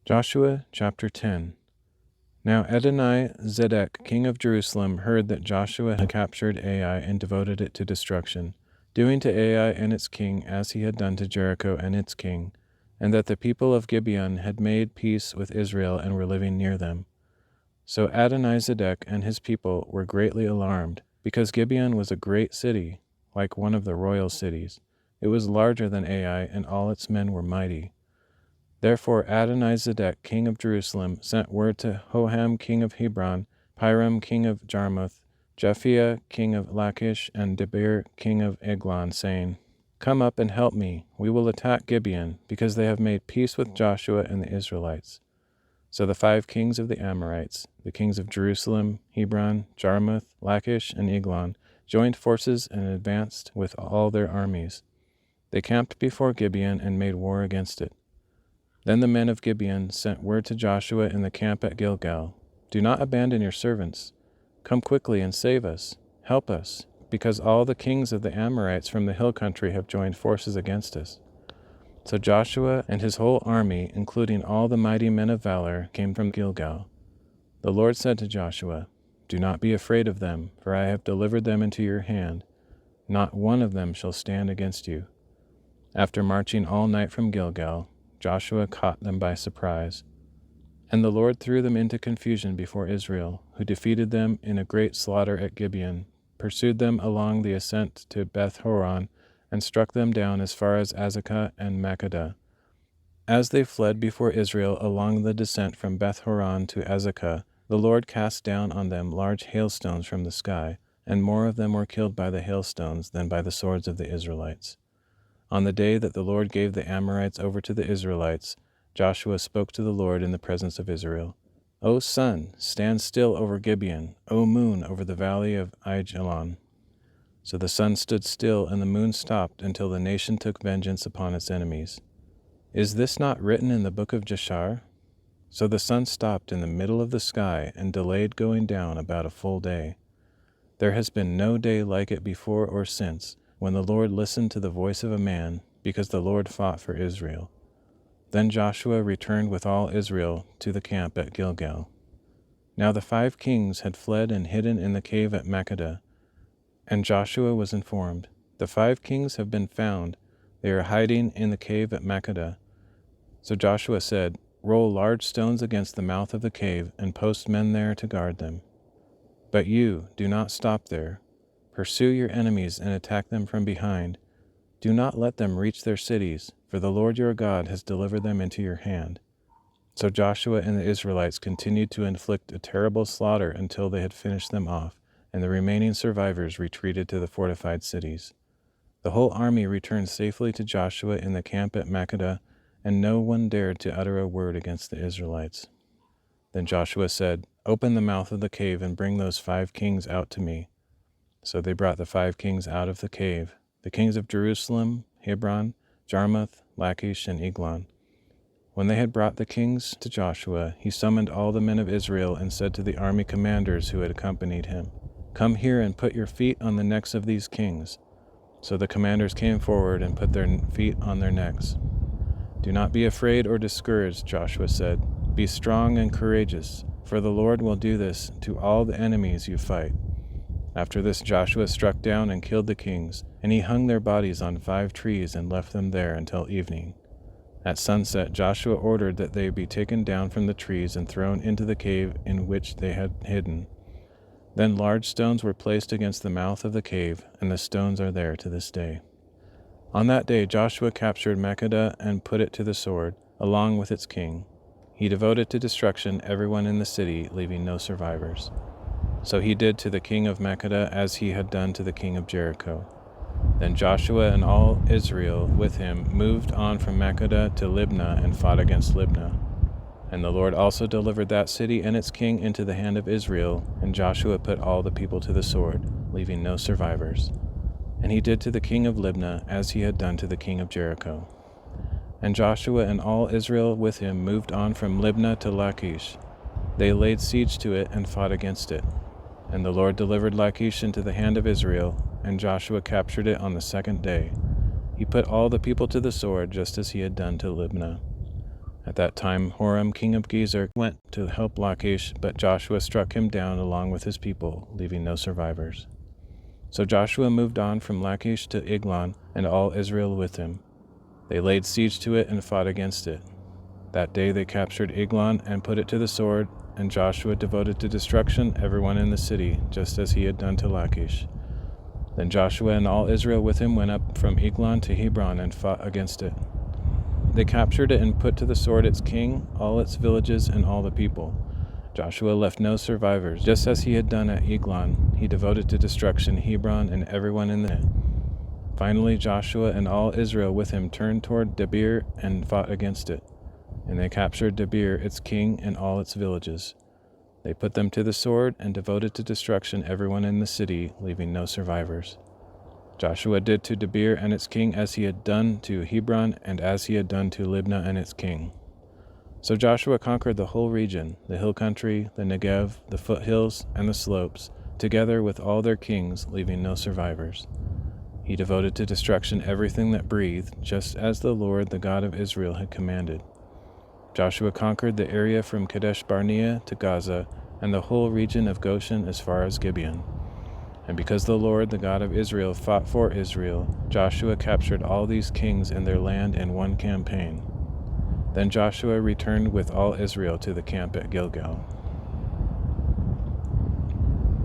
Joshua chapter 10. Now Adonai-Zedek, king of Jerusalem, heard that Joshua had captured Ai and devoted it to destruction, doing to Ai and its king as he had done to Jericho and its king, and that the people of Gibeon had made peace with Israel and were living near them. So Adonai-Zedek and his people were greatly alarmed, because Gibeon was a great city, like one of the royal cities. It was larger than Ai, and all its men were mighty. Therefore Adonai-Zedek, king of Jerusalem, sent word to Hoham, king of Hebron, Piram, king of Jarmuth, Japhia, king of Lachish, and Debir, king of Eglon, saying, Come up and help me. We will attack Gibeon, because they have made peace with Joshua and the Israelites. So the 5 kings of the Amorites, the kings of Jerusalem, Hebron, Jarmuth, Lachish, and Eglon, joined forces and advanced with all their armies. They camped before Gibeon and made war against it. Then the men of Gibeon sent word to Joshua in the camp at Gilgal, Do not abandon your servants. Come quickly and save us. Help us, because all the kings of the Amorites from the hill country have joined forces against us. So Joshua and his whole army, including all the mighty men of valor, came from Gilgal. The Lord said to Joshua, Do not be afraid of them, for I have delivered them into your hand. Not one of them shall stand against you. After marching all night from Gilgal, Joshua caught them by surprise. And the Lord threw them into confusion before Israel, who defeated them in a great slaughter at Gibeon, pursued them along the ascent to Beth-horon, and struck them down as far as Azekah and Makkedah. As they fled before Israel along the descent from Beth-horon to Azekah, the Lord cast down on them large hailstones from the sky, and more of them were killed by the hailstones than by the swords of the Israelites. On the day that the Lord gave the Amorites over to the Israelites, Joshua spoke to the Lord in the presence of Israel. O sun, stand still over Gibeon. O moon, over the valley of Aijalon. So the sun stood still and the moon stopped until the nation took vengeance upon its enemies. Is this not written in the book of Jashar? So the sun stopped in the middle of the sky and delayed going down about a full day. There has been no day like it before or since, when the Lord listened to the voice of a man, because the Lord fought for Israel. Then Joshua returned with all Israel to the camp at Gilgal. Now the 5 kings had fled and hidden in the cave at Makkedah, and Joshua was informed, The 5 kings have been found. They are hiding in the cave at Makkedah. So Joshua said, Roll large stones against the mouth of the cave, and post men there to guard them. But you, do not stop there. Pursue your enemies and attack them from behind. Do not let them reach their cities, for the Lord your God has delivered them into your hand. So Joshua and the Israelites continued to inflict a terrible slaughter until they had finished them off, and the remaining survivors retreated to the fortified cities. The whole army returned safely to Joshua in the camp at Makkedah, and no one dared to utter a word against the Israelites. Then Joshua said, Open the mouth of the cave and bring those 5 kings out to me. So they brought the 5 kings out of the cave, the kings of Jerusalem, Hebron, Jarmuth, Lachish, and Eglon. When they had brought the kings to Joshua, he summoned all the men of Israel and said to the army commanders who had accompanied him, Come here and put your feet on the necks of these kings. So the commanders came forward and put their feet on their necks. Do not be afraid or discouraged, Joshua said. Be strong and courageous, for the Lord will do this to all the enemies you fight. After this Joshua struck down and killed the kings, and he hung their bodies on 5 trees and left them there until evening. At sunset Joshua ordered that they be taken down from the trees and thrown into the cave in which they had hidden. Then large stones were placed against the mouth of the cave, and the stones are there to this day. On that day Joshua captured Makkedah and put it to the sword, along with its king. He devoted to destruction everyone in the city, leaving no survivors. So he did to the king of Makkedah as he had done to the king of Jericho. Then Joshua and all Israel with him moved on from Makkedah to Libnah and fought against Libnah. And the Lord also delivered that city and its king into the hand of Israel, and Joshua put all the people to the sword, leaving no survivors. And he did to the king of Libnah as he had done to the king of Jericho. And Joshua and all Israel with him moved on from Libnah to Lachish. They laid siege to it and fought against it. And the Lord delivered Lachish into the hand of Israel, and Joshua captured it on the 2nd day. He put all the people to the sword, just as he had done to Libnah. At that time, Horam, king of Gezer, went to help Lachish, but Joshua struck him down along with his people, leaving no survivors. So Joshua moved on from Lachish to Eglon, and all Israel with him. They laid siege to it and fought against it. That day they captured Eglon and put it to the sword, and Joshua devoted to destruction everyone in the city, just as he had done to Lachish. Then Joshua and all Israel with him went up from Eglon to Hebron and fought against it. They captured it and put to the sword its king, all its villages, and all the people. Joshua left no survivors. Just as he had done at Eglon, he devoted to destruction Hebron and everyone in it. Finally, Joshua and all Israel with him turned toward Debir and fought against it. And they captured Debir, its king, and all its villages. They put them to the sword and devoted to destruction everyone in the city, leaving no survivors. Joshua did to Debir and its king as he had done to Hebron and as he had done to Libnah and its king. So Joshua conquered the whole region, the hill country, the Negev, the foothills, and the slopes, together with all their kings, leaving no survivors. He devoted to destruction everything that breathed, just as the Lord, the God of Israel, had commanded. Joshua conquered the area from Kadesh Barnea to Gaza, and the whole region of Goshen as far as Gibeon. And because the Lord, the God of Israel, fought for Israel, Joshua captured all these kings and their land in one campaign. Then Joshua returned with all Israel to the camp at Gilgal.